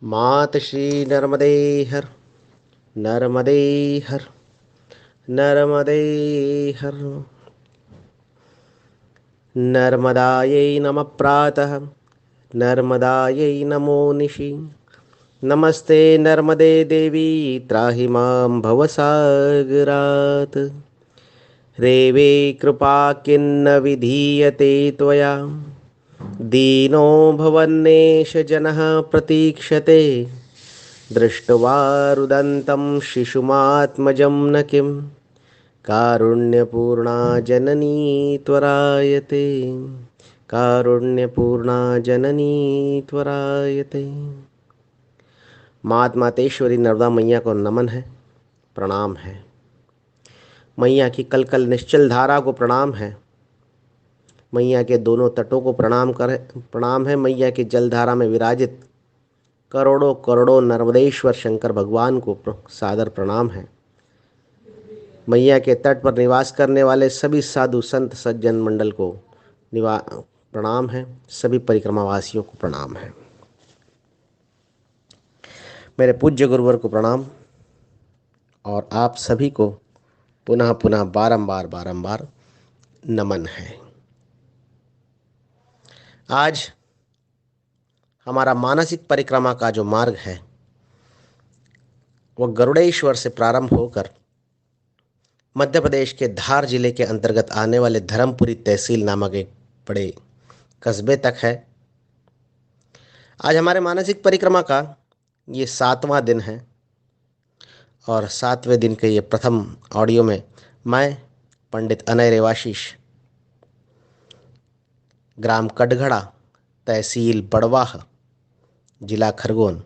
मात श्री नर्मदे हर, नर्मदे हर, नर्मदे हर। नर्मदायै नमः प्रातः, नर्मदायै नमो निशि। नमस्ते नर्मदे देवी त्राहि मां भवसागरात्। रेवे कृपा किन्न विधीयते त्वया, दीनो भवन्नेष जनः प्रतीक्षते। दृष्ट्वा रुदन्तं शिशुमात्मजं न किं, कारुण्यपूर्णा जननी त्वरायते, कारुण्यपूर्णा जननी त्वरायते। मात मातेश्वरी नर्मदा मैया को नमन है, प्रणाम है। मैया की कल कल निश्चल धारा को प्रणाम है। मैया के दोनों तटों को प्रणाम है। मैया की जलधारा में विराजित करोड़ों करोड़ों नर्मदेश्वर शंकर भगवान को सादर प्रणाम है। मैया के तट पर निवास करने वाले सभी साधु संत सज्जन मंडल को प्रणाम है। सभी परिक्रमावासियों को प्रणाम है। मेरे पूज्य गुरुवर को प्रणाम और आप सभी को पुनः पुनः बारंबार बारंबार नमन है। आज हमारा मानसिक परिक्रमा का जो मार्ग है वह गरुड़ेश्वर से प्रारंभ होकर मध्य प्रदेश के धार जिले के अंतर्गत आने वाले धर्मपुरी तहसील नामक एक बड़े कस्बे तक है। आज हमारे मानसिक परिक्रमा का ये 7वां दिन है और 7वें दिन के ये प्रथम ऑडियो में मैं पंडित अनय रेवाशीष, ग्राम कटघड़ा, तहसील बड़वाह, जिला खरगोन,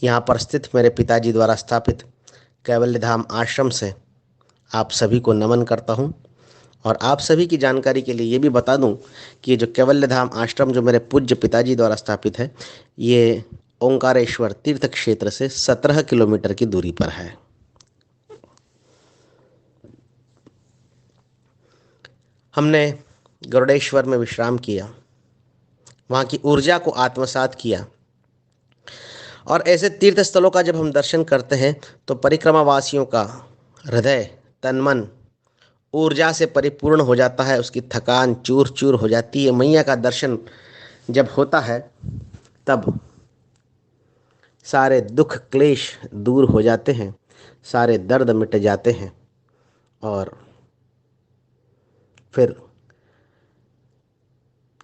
यहाँ पर स्थित मेरे पिताजी द्वारा स्थापित कैवल्य धाम आश्रम से आप सभी को नमन करता हूँ। और आप सभी की जानकारी के लिए ये भी बता दूँ कि ये जो कैवल्य धाम आश्रम जो मेरे पूज्य पिताजी द्वारा स्थापित है, ये ओंकारेश्वर तीर्थ क्षेत्र से 17 किलोमीटर की दूरी पर है। हमने गरुड़ेश्वर में विश्राम किया, वहाँ की ऊर्जा को आत्मसात किया। और ऐसे तीर्थ स्थलों का जब हम दर्शन करते हैं तो परिक्रमावासियों का हृदय तन मन ऊर्जा से परिपूर्ण हो जाता है, उसकी थकान चूर चूर हो जाती है। मैया का दर्शन जब होता है तब सारे दुख क्लेश दूर हो जाते हैं, सारे दर्द मिट जाते हैं। और फिर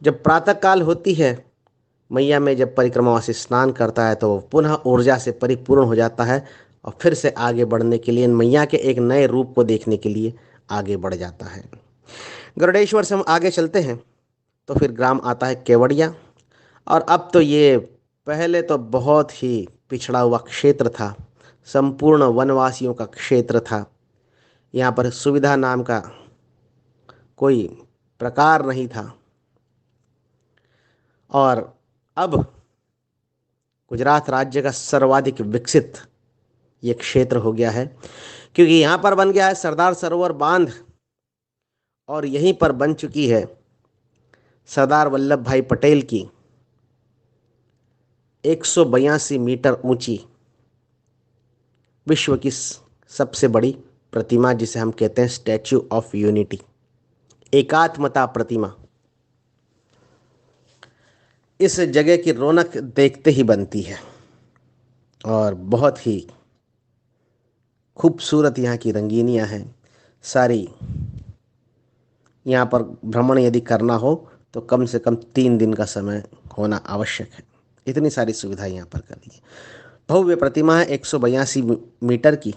जब प्रातः काल होती है, मैया में जब परिक्रमावासी स्नान करता है तो वो पुनः ऊर्जा से परिपूर्ण हो जाता है और फिर से आगे बढ़ने के लिए, मैया के एक नए रूप को देखने के लिए आगे बढ़ जाता है। गरुड़ेश्वर से हम आगे चलते हैं तो फिर ग्राम आता है केवड़िया। और अब तो ये पहले तो बहुत ही पिछड़ा हुआ क्षेत्र था, संपूर्ण वनवासियों का क्षेत्र था। यहाँ पर सुविधा नाम का कोई प्रकार नहीं था। और अब गुजरात राज्य का सर्वाधिक विकसित ये क्षेत्र हो गया है, क्योंकि यहाँ पर बन गया है सरदार सरोवर बांध और यहीं पर बन चुकी है सरदार वल्लभ भाई पटेल की 182 मीटर ऊंची विश्व की सबसे बड़ी प्रतिमा, जिसे हम कहते हैं स्टैच्यू ऑफ यूनिटी, एकात्मता प्रतिमा। इस जगह की रौनक देखते ही बनती है और बहुत ही खूबसूरत यहाँ की रंगीनियाँ हैं सारी। यहाँ पर भ्रमण यदि करना हो तो कम से कम 3 दिन का समय होना आवश्यक है, इतनी सारी सुविधाएं यहाँ पर कर दी है। भव्य प्रतिमा है 182 मीटर की।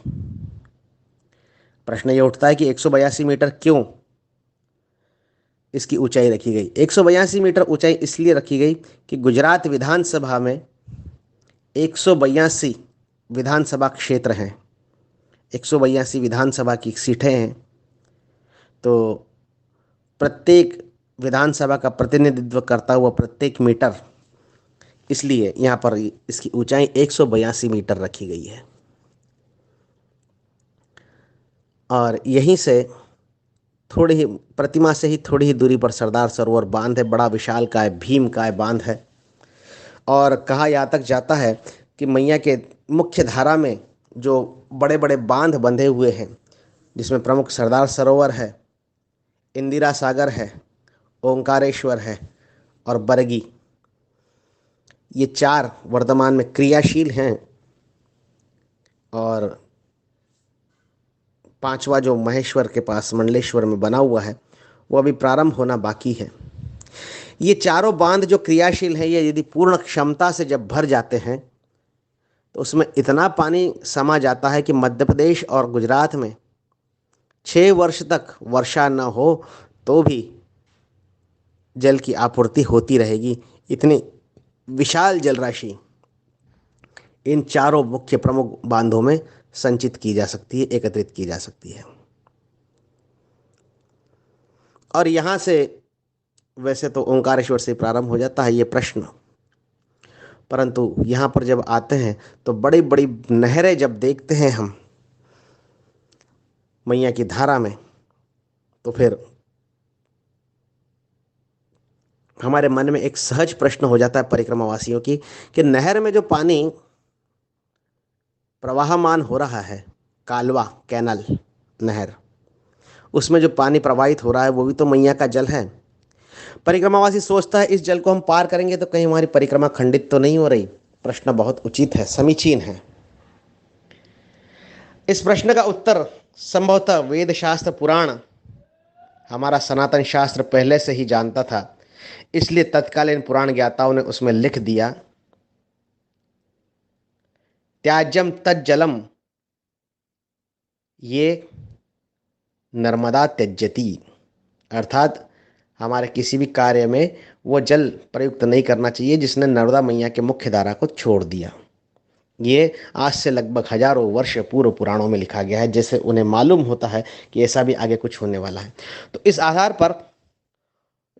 प्रश्न ये उठता है कि 182 मीटर क्यों इसकी ऊंचाई रखी गई। 182 मीटर ऊंचाई इसलिए रखी गई कि गुजरात विधानसभा में 182 विधानसभा क्षेत्र हैं, 182 विधानसभा की सीटें हैं। तो प्रत्येक विधानसभा का प्रतिनिधित्व करता हुआ प्रत्येक मीटर, इसलिए यहाँ पर इसकी ऊंचाई 182 मीटर रखी गई है। और यहीं से थोड़ी ही प्रतिमा से ही थोड़ी ही दूरी पर सरदार सरोवर बांध है, बड़ा विशाल काय भीम काय बांध है। और कहा यहाँ तक जाता है कि मैया के मुख्य धारा में जो बड़े बड़े बांध बंधे हुए हैं, जिसमें प्रमुख सरदार सरोवर है, इंदिरा सागर है, ओंकारेश्वर है और बरगी, ये चार वर्तमान में क्रियाशील हैं और पांचवा जो महेश्वर के पास मंडलेश्वर में बना हुआ है वो अभी प्रारंभ होना बाकी है। ये चारों बांध जो क्रियाशील हैं, ये यदि पूर्ण क्षमता से जब भर जाते हैं तो उसमें इतना पानी समा जाता है कि मध्य प्रदेश और गुजरात में 6 वर्ष तक वर्षा न हो तो भी जल की आपूर्ति होती रहेगी। इतनी विशाल जल राशि इन चारों मुख्य प्रमुख बांधों में संचित की जा सकती है, एकत्रित की जा सकती है। और यहाँ से वैसे तो ओंकारेश्वर से प्रारंभ हो जाता है ये प्रश्न, परंतु यहाँ पर जब आते हैं तो बड़ी बड़ी नहरें जब देखते हैं हम मैया की धारा में, तो फिर हमारे मन में एक सहज प्रश्न हो जाता है परिक्रमावासियों की कि नहर में जो पानी प्रवाहमान हो रहा है, कालवा, कैनल, नहर, उसमें जो पानी प्रवाहित हो रहा है वो भी तो मैया का जल है। परिक्रमावासी सोचता है इस जल को हम पार करेंगे तो कहीं हमारी परिक्रमा खंडित तो नहीं हो रही। प्रश्न बहुत उचित है, समीचीन है। इस प्रश्न का उत्तर संभवतः वेद शास्त्र पुराण, हमारा सनातन शास्त्र पहले से ही जानता था, इसलिए तत्कालीन पुराण ज्ञाताओं ने उसमें लिख दिया, त्याज्यम तज्जलम ये नर्मदा त्यज्यति, अर्थात हमारे किसी भी कार्य में वो जल प्रयुक्त नहीं करना चाहिए जिसने नर्मदा मैया के मुख्य धारा को छोड़ दिया। ये आज से लगभग हजारों वर्ष पूर्व पुराणों में लिखा गया है, जैसे उन्हें मालूम होता है कि ऐसा भी आगे कुछ होने वाला है। तो इस आधार पर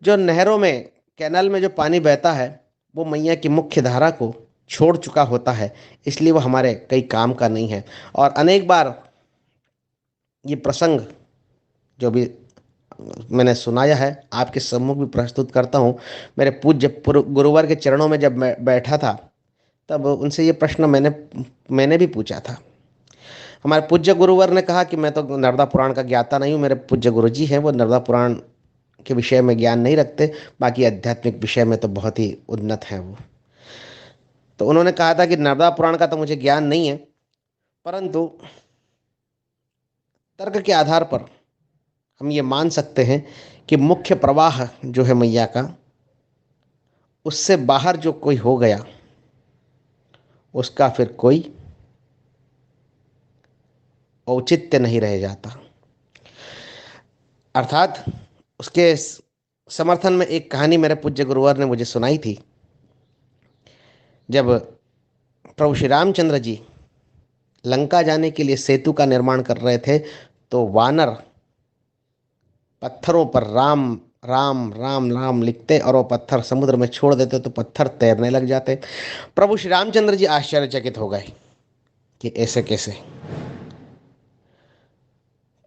जो नहरों में, कैनल में जो पानी बहता है वो मैया की मुख्य धारा को छोड़ चुका होता है, इसलिए वो हमारे कई काम का नहीं है। और अनेक बार ये प्रसंग जो भी मैंने सुनाया है आपके सम्मुख भी प्रस्तुत करता हूँ। मेरे पूज्य गुरुवर के चरणों में जब मैं बैठा था तब उनसे ये प्रश्न मैंने भी पूछा था। हमारे पूज्य गुरुवर ने कहा कि मैं तो नर्मदा पुराण का ज्ञाता नहीं हूँ, मेरे पूज्य गुरु जी हैं, वो नर्मदा पुराण के विषय में ज्ञान नहीं रखते, बाकी आध्यात्मिक विषय में तो बहुत ही उन्नत हैं वो। तो उन्होंने कहा था कि नर्मदा पुराण का तो मुझे ज्ञान नहीं है, परंतु तर्क के आधार पर हम ये मान सकते हैं कि मुख्य प्रवाह जो है मैया का, उससे बाहर जो कोई हो गया उसका फिर कोई औचित्य नहीं रह जाता। अर्थात उसके समर्थन में एक कहानी मेरे पूज्य गुरुवर ने मुझे सुनाई थी। जब प्रभु श्री रामचंद्र जी लंका जाने के लिए सेतु का निर्माण कर रहे थे तो वानर पत्थरों पर राम राम राम राम लिखते और वो पत्थर समुद्र में छोड़ देते तो पत्थर तैरने लग जाते। प्रभु श्री रामचंद्र जी आश्चर्यचकित हो गए कि ऐसे कैसे।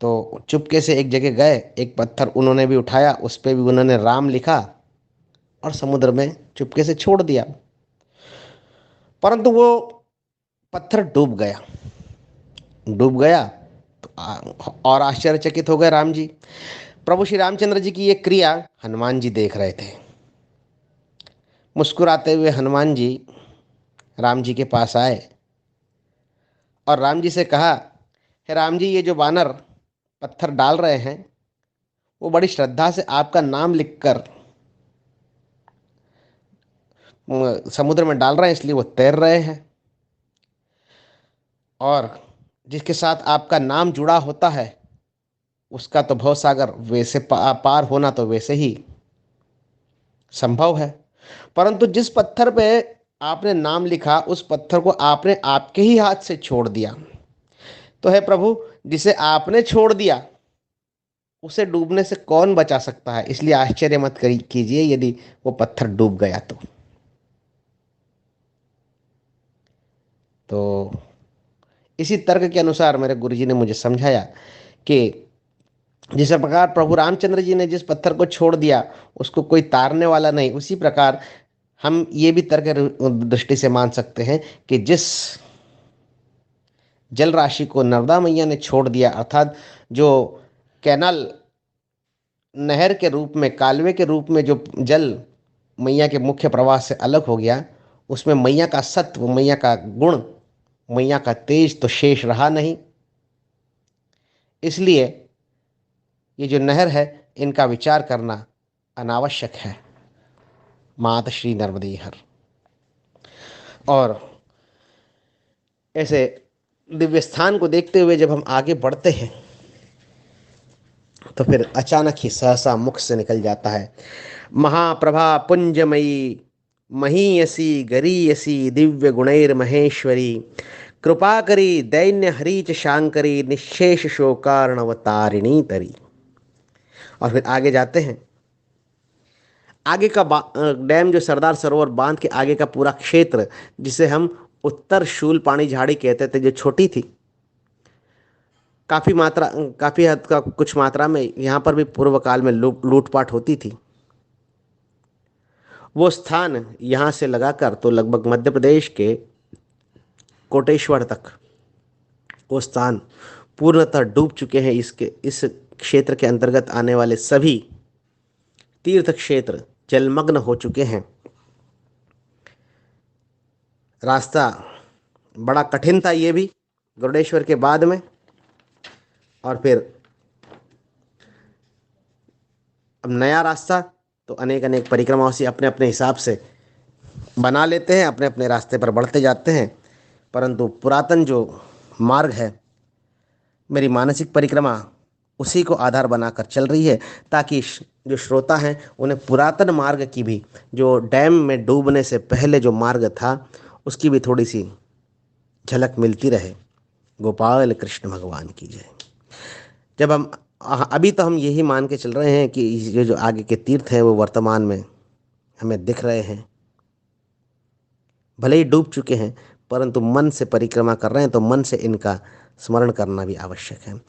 तो चुपके से एक जगह गए, एक पत्थर उन्होंने भी उठाया, उस पर भी उन्होंने राम लिखा और समुद्र में चुपके से छोड़ दिया, परंतु वो पत्थर डूब गया। तो और आश्चर्यचकित हो गए राम जी। प्रभु श्री रामचंद्र जी की ये क्रिया हनुमान जी देख रहे थे। मुस्कुराते हुए हनुमान जी राम जी के पास आए और राम जी से कहा, हे राम जी, ये जो वानर पत्थर डाल रहे हैं वो बड़ी श्रद्धा से आपका नाम लिखकर समुद्र में डाल रहे हैं, इसलिए वो तैर रहे हैं, और जिसके साथ आपका नाम जुड़ा होता है उसका तो भवसागर वैसे पार होना तो वैसे ही संभव है, परंतु जिस पत्थर पे आपने नाम लिखा उस पत्थर को आपने आपके ही हाथ से छोड़ दिया। तो है प्रभु, जिसे आपने छोड़ दिया उसे डूबने से कौन बचा सकता है, इसलिए आश्चर्य मत कीजिए यदि वो पत्थर डूब गया तो इसी तर्क के अनुसार मेरे गुरुजी ने मुझे समझाया कि जिस प्रकार प्रभु रामचंद्र जी ने जिस पत्थर को छोड़ दिया उसको कोई तारने वाला नहीं, उसी प्रकार हम ये भी तर्क दृष्टि से मान सकते हैं कि जिस जल राशि को नर्मदा मैया ने छोड़ दिया, अर्थात जो कैनाल, नहर के रूप में, कालवे के रूप में जो जल मैया के मुख्य प्रवाह से अलग हो गया, उसमें मैया का सत्व, मैया का गुण, मैया का तेज तो शेष रहा नहीं। इसलिए ये जो नहर है, इनका विचार करना अनावश्यक है। मात श्री नर्मदे हर। और ऐसे दिव्य स्थान को देखते हुए जब हम आगे बढ़ते हैं तो फिर अचानक ही सहसा मुख से निकल जाता है, महाप्रभा पुंजमयी महीयसी गरीयसी दिव्य गुणैर महेश्वरी, कृपा करी दैन्य हरीच शांकरी निशेष शोकार्णवतारिणी तरी। और फिर आगे जाते हैं। आगे का डैम, जो सरदार सरोवर बांध के आगे का पूरा क्षेत्र, जिसे हम उत्तर शूलपाणी झाड़ी कहते थे, जो छोटी थी, काफ़ी हद का कुछ मात्रा में यहाँ पर भी पूर्व काल में लूटपाट होती थी। वो स्थान यहाँ से लगाकर तो लगभग मध्य प्रदेश के कोटेश्वर तक वो स्थान पूर्णतः डूब चुके हैं। इस क्षेत्र के अंतर्गत आने वाले सभी तीर्थ क्षेत्र जलमग्न हो चुके हैं। रास्ता बड़ा कठिन था ये भी, गरुड़ेश्वर के बाद में। और फिर अब नया रास्ता तो अनेक अनेक परिक्रमावासी अपने अपने हिसाब से बना लेते हैं, अपने अपने रास्ते पर बढ़ते जाते हैं। परंतु पुरातन जो मार्ग है, मेरी मानसिक परिक्रमा उसी को आधार बनाकर चल रही है, ताकि जो श्रोता हैं उन्हें पुरातन मार्ग की भी, जो डैम में डूबने से पहले जो मार्ग था, उसकी भी थोड़ी सी झलक मिलती रहे। गोपाल कृष्ण भगवान की जय। जब हम अभी तो हम यही मान के चल रहे हैं कि ये जो आगे के तीर्थ हैं वो वर्तमान में हमें दिख रहे हैं, भले ही डूब चुके हैं, परंतु मन से परिक्रमा कर रहे हैं, तो मन से इनका स्मरण करना भी आवश्यक है।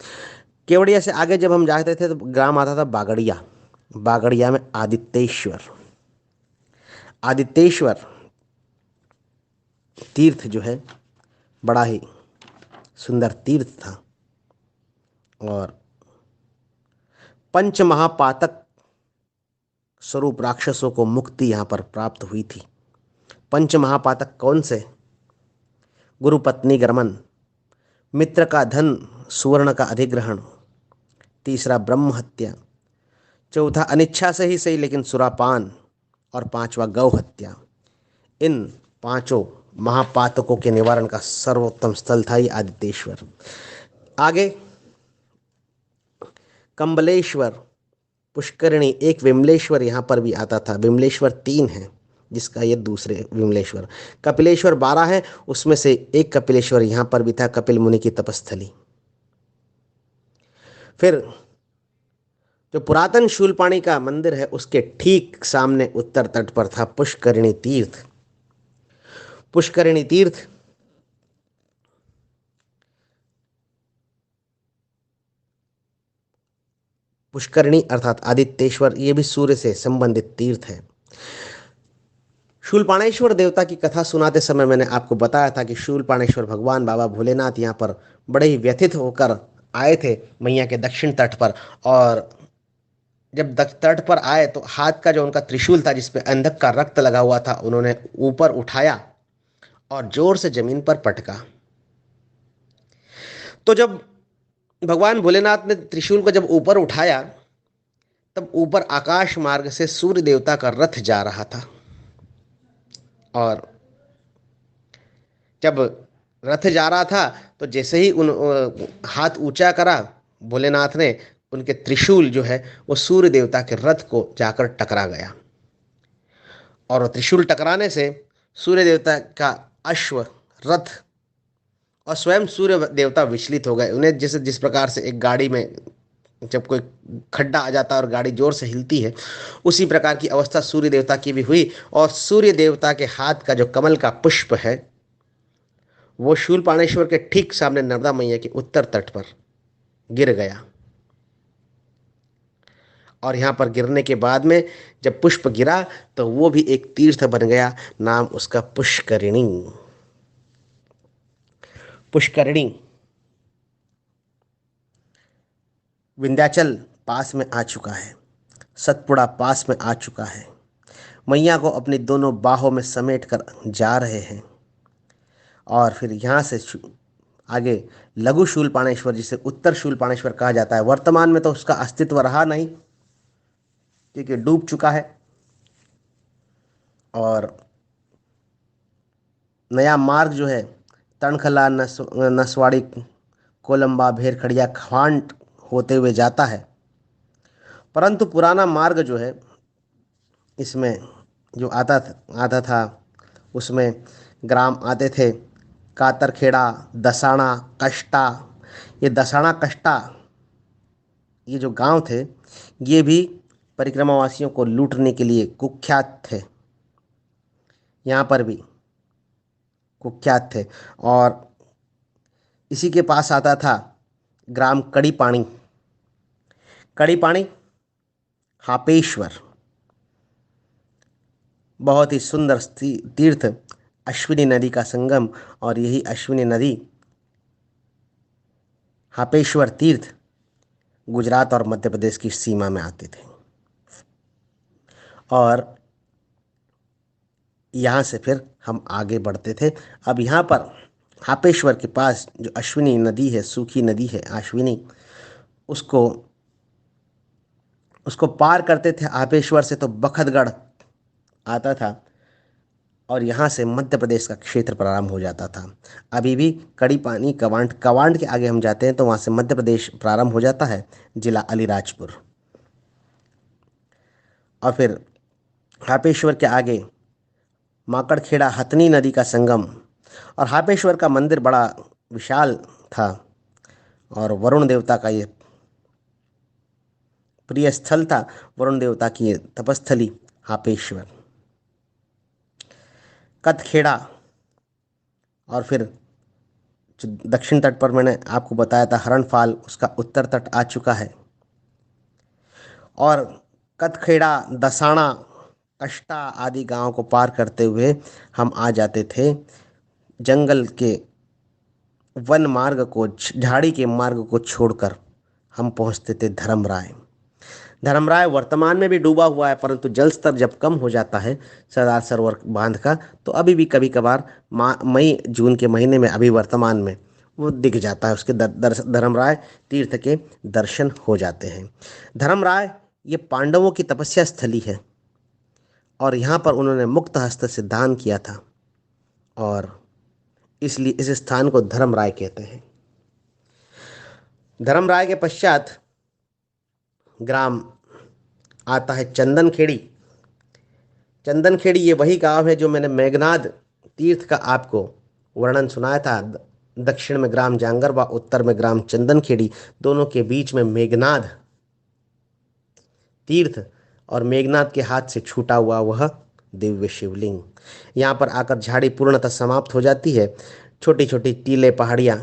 केवड़िया से आगे जब हम जाते थे तो ग्राम आता था बागड़िया। बागड़िया में आदित्येश्वर, आदित्येश्वर तीर्थ जो है बड़ा ही सुंदर तीर्थ था। और पंच महापातक स्वरूप राक्षसों को मुक्ति यहाँ पर प्राप्त हुई थी। पंच महापातक कौन से? गुरु पत्नी गर्मन, मित्र का धन सुवर्ण का अधिग्रहण, तीसरा ब्रह्म हत्या, चौथा अनिच्छा से ही सही लेकिन सुरापान, और पांचवा गौ हत्या। इन पांचों महापातकों के निवारण का सर्वोत्तम स्थल था ये आदित्येश्वर। आगे कंबलेश्वर, पुष्करिणी, एक विमलेश्वर यहाँ पर भी आता था। विमलेश्वर 3 है, जिसका ये दूसरे विमलेश्वर। कपिलेश्वर 12 है, उसमें से एक कपिलेश्वर यहाँ पर भी था, कपिल मुनि की तपस्थली। फिर जो पुरातन शूलपाणी का मंदिर है, उसके ठीक सामने उत्तर तट पर था पुष्करिणी तीर्थ। पुष्करिणी तीर्थ पुष्करिणी अर्थात आदित्येश्वर, ये भी सूर्य से संबंधित तीर्थ है। शूलपाणेश्वर देवता की कथा सुनाते समय मैंने आपको बताया था कि शूलपाणेश्वर भगवान बाबा भोलेनाथ यहाँ पर बड़े ही व्यथित होकर आए थे मैया के दक्षिण तट पर। और जब तट पर आए तो हाथ का जो उनका त्रिशूल था, जिसपे अंधक का रक्त लगा हुआ था, उन्होंने ऊपर उठाया और जोर से जमीन पर पटका। तो जब भगवान भोलेनाथ ने त्रिशूल को जब ऊपर उठाया, तब ऊपर आकाश मार्ग से सूर्य देवता का रथ जा रहा था। और जब रथ जा रहा था तो जैसे ही हाथ ऊंचा करा भोलेनाथ ने, उनके त्रिशूल जो है वो सूर्य देवता के रथ को जाकर टकरा गया। और त्रिशूल टकराने से सूर्य देवता का अश्व, रथ और स्वयं सूर्य देवता विचलित हो गए। उन्हें जिस प्रकार से एक गाड़ी में जब कोई खड्डा आ जाता है और गाड़ी जोर से हिलती है, उसी प्रकार की अवस्था सूर्य देवता की भी हुई। और सूर्य देवता के हाथ का जो कमल का पुष्प है, वो शूलपाणेश्वर के ठीक सामने नर्मदा मैया के उत्तर तट पर गिर गया। और यहाँ पर गिरने के बाद में जब पुष्प गिरा तो वो भी एक तीर्थ बन गया, नाम उसका पुष्करिणी। पुष्करिणी विंध्याचल पास में आ चुका है, सतपुड़ा पास में आ चुका है। मैया को अपनी दोनों बाहों में समेट कर जा रहे हैं। और फिर यहाँ से आगे लघु शूलपाणेश्वर, जिसे उत्तर शूलपाणेश्वर कहा जाता है, वर्तमान में तो उसका अस्तित्व रहा नहीं क्योंकि डूब चुका है। और नया मार्ग जो है तणखला, नसवाड़ी, कोलंबा, भेरखड़िया, खवांट होते हुए जाता है। परंतु पुराना मार्ग जो है इसमें जो आता था उसमें ग्राम आते थे कातरखेड़ा, दसाणा, कष्टा। ये दसाणा, कष्टा, ये जो गांव थे ये भी परिक्रमावासियों को लूटने के लिए कुख्यात थे, यहाँ पर भी कुख्यात थे। और इसी के पास आता था ग्राम कड़ी पानी। कड़ी पानी, हापेश्वर, बहुत ही सुंदर तीर्थ, अश्विनी नदी का संगम। और यही अश्विनी नदी, हापेश्वर तीर्थ, गुजरात और मध्य प्रदेश की सीमा में आते थे। और यहाँ से फिर हम आगे बढ़ते थे। अब यहाँ पर हापेश्वर के पास जो अश्विनी नदी है, सूखी नदी है अश्विनी, उसको उसको पार करते थे हापेश्वर से तो बखतगढ़ आता था और यहाँ से मध्य प्रदेश का क्षेत्र प्रारंभ हो जाता था। अभी भी कड़ी पानी, कवांट, कवांट के आगे हम जाते हैं तो वहाँ से मध्य प्रदेश प्रारंभ हो जाता है, जिला अलीराजपुर। और फिर हापेश्वर के आगे माकड़खेड़ा, हथनी नदी का संगम। और हापेश्वर का मंदिर बड़ा विशाल था और वरुण देवता का ये प्रिय स्थल था, वरुण देवता की ये तपस्थली हापेश्वर। कतखेड़ा, और फिर जो दक्षिण तट पर मैंने आपको बताया था हरणफाल, उसका उत्तर तट आ चुका है। और कतखेड़ा, दसाणा, कष्टा आदि गांव को पार करते हुए हम आ जाते थे जंगल के वन मार्ग को, झाड़ी के मार्ग को छोड़कर हम पहुंचते थे धर्मराय। धर्मराय वर्तमान में भी डूबा हुआ है, परंतु जल स्तर जब कम हो जाता है सरदार सरोवर बांध का तो अभी भी कभी कभार मई जून के महीने में अभी वर्तमान में वो दिख जाता है, उसके धर्मराय तीर्थ के दर्शन हो जाते हैं। धर्मराय ये पांडवों की तपस्या स्थली है और यहाँ पर उन्होंने मुक्त हस्त से दान किया था और इसलिए इस स्थान को धर्मराय कहते हैं। धर्मराय के पश्चात ग्राम आता है चंदनखेड़ी। चंदनखेड़ी ये वही गांव है जो मैंने मेघनाद तीर्थ का आपको वर्णन सुनाया था। दक्षिण में ग्राम जांगरबा, उत्तर में ग्राम चंदनखेड़ी, दोनों के बीच में मेघनाद तीर्थ और मेघनाद के हाथ से छूटा हुआ वह दिव्य शिवलिंग। यहाँ पर आकर झाड़ी पूर्णतः समाप्त हो जाती है, छोटी छोटी टीले, पहाड़ियाँ।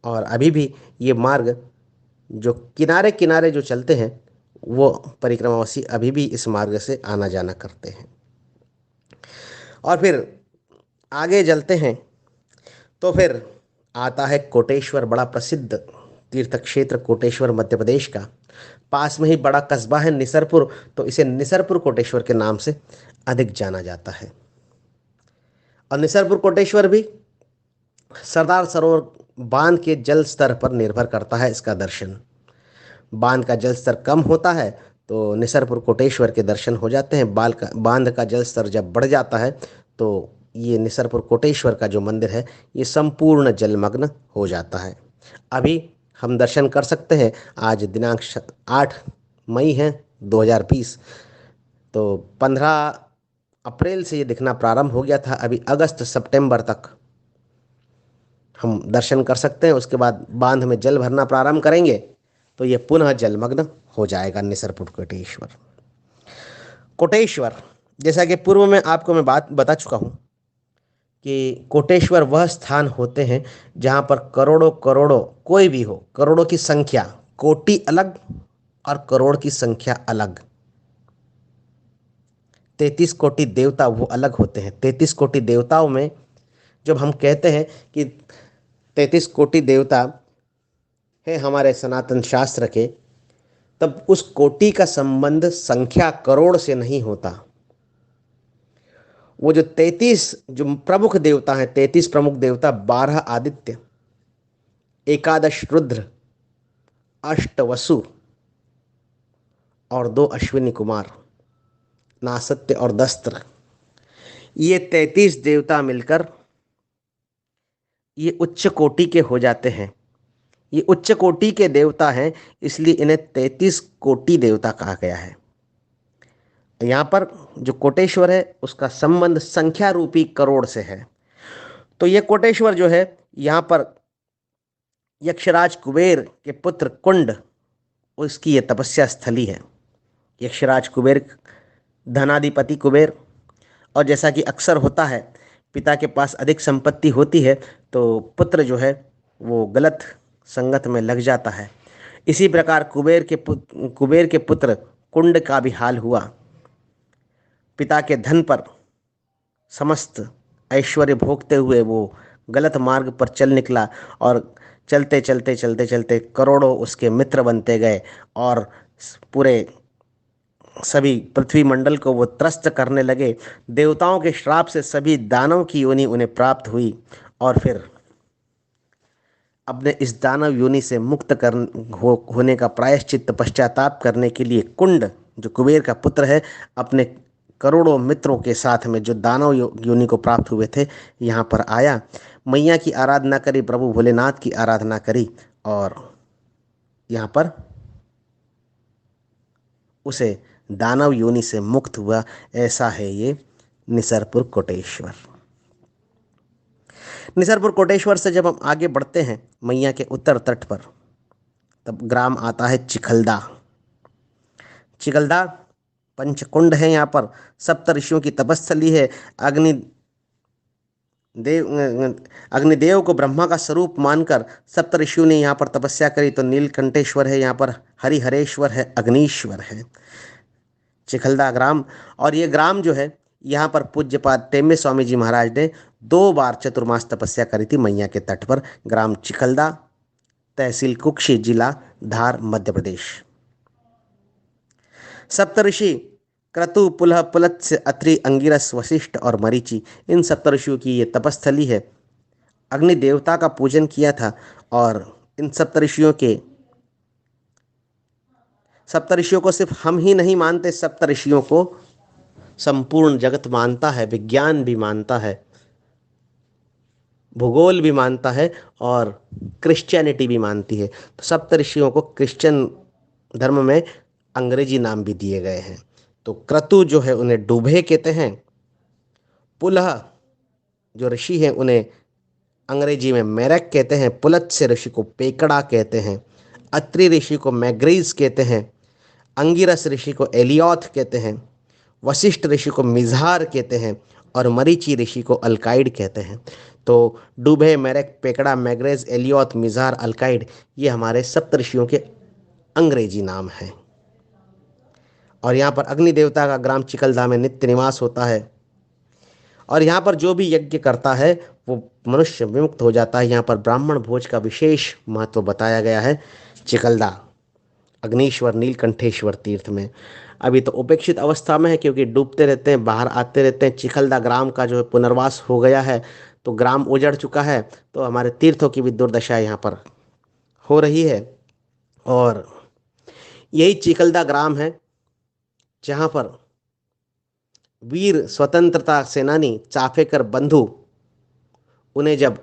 और अभी भी ये मार्ग जो किनारे किनारे जो चलते हैं वो परिक्रमावासी अभी भी इस मार्ग से आना जाना करते हैं। और फिर आगे चलते हैं तो फिर आता है कोटेश्वर, बड़ा प्रसिद्ध तीर्थ क्षेत्र कोटेश्वर मध्य प्रदेश का। पास में ही बड़ा कस्बा है निसरपुर, तो इसे निसरपुर कोटेश्वर के नाम से अधिक जाना जाता है। और निसरपुर कोटेश्वर भी सरदार सरोवर बांध के जल स्तर पर निर्भर करता है इसका दर्शन। बांध का जल स्तर कम होता है तो निसरपुर कोटेश्वर के दर्शन हो जाते हैं। बांध का जल स्तर जब बढ़ जाता है तो ये निसरपुर कोटेश्वर का जो मंदिर है ये संपूर्ण जलमग्न हो जाता है। अभी हम दर्शन कर सकते हैं। आज दिनांक 8 मई है 2020, तो 15 अप्रैल से ये दिखना प्रारंभ हो गया था। अभी अगस्त सितंबर तक हम दर्शन कर सकते हैं। उसके बाद बांध में जल भरना प्रारंभ करेंगे तो ये पुनः जलमग्न हो जाएगा निसरपुर कोटेश्वर। कोटेश्वर, जैसा कि पूर्व में आपको मैं बात बता चुका हूँ कि कोटेश्वर वह स्थान होते हैं जहाँ पर करोड़ों करोड़ों, कोई भी हो, करोड़ों की संख्या, कोटि अलग और करोड़ की संख्या अलग। 33 कोटि देवता वो अलग होते हैं। 33 कोटि देवताओं में जब हम कहते हैं कि 33 कोटि देवता है हमारे सनातन शास्त्र के, तब उस कोटि का संबंध संख्या करोड़ से नहीं होता। वो जो 33 जो प्रमुख देवता हैं, 33 प्रमुख देवता, 12 आदित्य, 11 रुद्र, 8 वसु और 2 अश्विनी कुमार, नासत्य और दस्त्र, ये 33 देवता मिलकर ये उच्च कोटि के हो जाते हैं। ये उच्च कोटि के देवता हैं, इसलिए इन्हें 33 कोटि देवता कहा गया है। यहाँ पर जो कोटेश्वर है उसका संबंध संख्या रूपी करोड़ से है। तो ये कोटेश्वर जो है, यहाँ पर यक्षराज कुबेर के पुत्र कुंड, उसकी ये तपस्या स्थली है। यक्षराज कुबेर, धनाधिपति कुबेर, और जैसा कि अक्सर होता है, पिता के पास अधिक संपत्ति होती है तो पुत्र जो है वो गलत संगत में लग जाता है। इसी प्रकार कुबेर के पुत्र कुंड का भी हाल हुआ। पिता के धन पर समस्त ऐश्वर्य भोगते हुए वो गलत मार्ग पर चल निकला और चलते चलते चलते चलते करोड़ों उसके मित्र बनते गए और पूरे सभी पृथ्वी मंडल को वो त्रस्त करने लगे। देवताओं के श्राप से सभी दानव की योनि उन्हें प्राप्त हुई और फिर अपने इस दानव योनि से मुक्त होने का प्रायश्चित पश्चाताप करने के लिए कुंड, जो कुबेर का पुत्र है, अपने करोड़ों मित्रों के साथ में जो दानव योनि को प्राप्त हुए थे यहाँ पर आया। मैया की आराधना करी, प्रभु भोलेनाथ की आराधना करी और यहाँ पर उसे दानव योनि से मुक्त हुआ। ऐसा है ये निसरपुर कोटेश्वर। निसरपुर कोटेश्वर से जब हम आगे बढ़ते हैं मैया के उत्तर तट पर, तब ग्राम आता है चिखलदा। चिखलदा पंचकुंड है, यहाँ पर सप्त ऋषियों की तपस्थली है। अग्निदेव को ब्रह्मा का स्वरूप मानकर सप्त ऋषियों ने यहाँ पर तपस्या करी। तो नीलकंठेश्वर है, यहाँ पर हरिहरेश्वर है, अग्नीश्वर है, चिखलदा ग्राम। और ये ग्राम जो है, यहाँ पर पूज्यपाद टेम्मे स्वामी जी महाराज ने 2 बार चतुर्मास तपस्या करी थी मैया के तट पर। ग्राम चिखलदा, तहसील कुक्षी, जिला धार, मध्य प्रदेश। सप्तऋषि क्रतु, पुलह, पुलत्स्य, अत्रि, अंगिरस, वशिष्ठ और मरीचि, इन सप्तऋषियों की ये तपस्थली है। अग्नि देवता का पूजन किया था और इन सप्तऋषियों को सिर्फ हम ही नहीं मानते, सप्तऋषियों को संपूर्ण जगत मानता है, विज्ञान भी मानता है, भूगोल भी मानता है और क्रिश्चियनिटी भी मानती है। तो सप्तऋषियों को क्रिश्चियन धर्म में अंग्रेजी नाम भी दिए गए हैं। तो क्रतु जो है उन्हें डूबे कहते हैं। पुलह जो ऋषि हैं उन्हें अंग्रेजी में मेरक कहते हैं। पुलत्स्य ऋषि को पेकड़ा कहते हैं। अत्रि ऋषि को मैग्रीज कहते हैं। अंगिरस ऋषि को एलियोथ कहते हैं। वशिष्ठ ऋषि को मिज़ार कहते हैं और मरीचि ऋषि को अल्काइड कहते हैं। तो डूबे, मेरक, पेकड़ा, मैग्रेज, एलियोथ, मिज़ार, अल्काइड, ये हमारे सप्त ऋषियों के अंग्रेजी नाम हैं। और यहाँ पर अग्नि देवता का ग्राम चिखलदा में नित्य निवास होता है और यहाँ पर जो भी यज्ञ करता है वो मनुष्य विमुक्त हो जाता है। यहाँ पर ब्राह्मण भोज का विशेष महत्व बताया गया है चिखलदा अग्नीश्वर नीलकंठेश्वर तीर्थ में। अभी तो उपेक्षित अवस्था में है क्योंकि डूबते रहते हैं, बाहर आते रहते हैं। चिखलदा ग्राम का जो है पुनर्वास हो गया है, तो ग्राम उजड़ चुका है, तो हमारे तीर्थों की भी दुर्दशा यहाँ पर हो रही है। और यही चिखलदा ग्राम है जहाँ पर वीर स्वतंत्रता सेनानी चाफेकर बंधु, उन्हें जब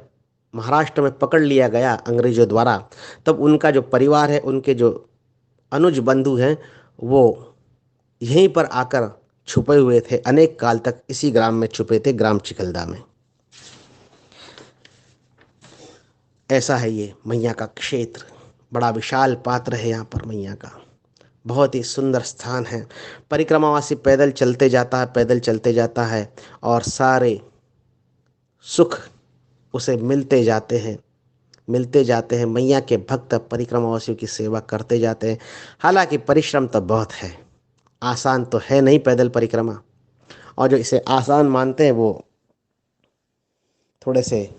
महाराष्ट्र में पकड़ लिया गया अंग्रेजों द्वारा, तब उनका जो परिवार है, उनके जो अनुज बंधु हैं, वो यहीं पर आकर छुपे हुए थे। अनेक काल तक इसी ग्राम में छुपे थे, ग्राम चिखलदा में। ऐसा है ये मैया का क्षेत्र, बड़ा विशाल पात्र है यहाँ पर मैया का, बहुत ही सुंदर स्थान है। परिक्रमावासी पैदल चलते जाता है, पैदल चलते जाता है और सारे सुख उसे मिलते जाते हैं। मिलते जाते हैं, मैया के भक्त परिक्रमावासियों की सेवा करते जाते हैं। हालांकि परिश्रम तो बहुत है, आसान तो है नहीं पैदल परिक्रमा, और जो इसे आसान मानते हैं वो थोड़े से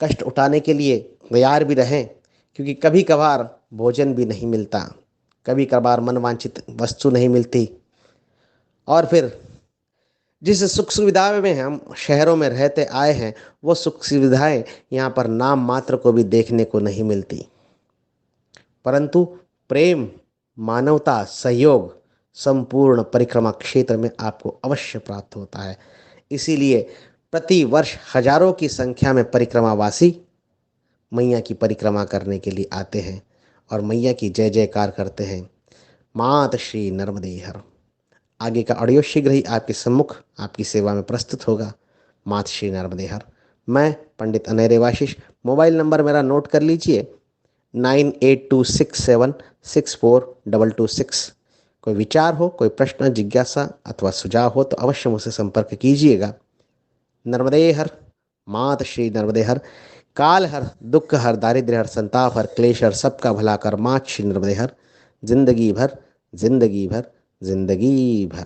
कष्ट उठाने के लिए तैयार भी रहें, क्योंकि कभी कभार भोजन भी नहीं मिलता, कभी कभार मनवांछित वस्तु नहीं मिलती, और फिर जिस सुख सुविधाओं में हम शहरों में रहते आए हैं वो सुख सुविधाएं यहाँ पर नाम मात्र को भी देखने को नहीं मिलती। परंतु प्रेम, मानवता, सहयोग संपूर्ण परिक्रमा क्षेत्र में आपको अवश्य प्राप्त होता है। इसीलिए प्रति वर्ष हजारों की संख्या में परिक्रमावासी मैया की परिक्रमा करने के लिए आते हैं और मैया की जय जयकार करते हैं। मात श्री नर्मदे हर। आगे का ऑडियो शीघ्र ही आपके सम्मुख आपकी सेवा में प्रस्तुत होगा। मात श्री नर्मदे हर। मैं पंडित अनेरे वाशिष, मोबाइल नंबर मेरा नोट कर लीजिए 9826764226। कोई विचार हो, कोई प्रश्न, जिज्ञासा अथवा सुझाव हो तो अवश्य मुझसे संपर्क कीजिएगा। नर्मदे हर। मात श्री नर्मदे हर। काल हर, दुख हर, दारिद्र्य हर, संताप हर, क्लेश हर, सबका भला कर। मात श्री नर्मदे हर। जिंदगी भर, जिंदगी भर, जिंदगी भर।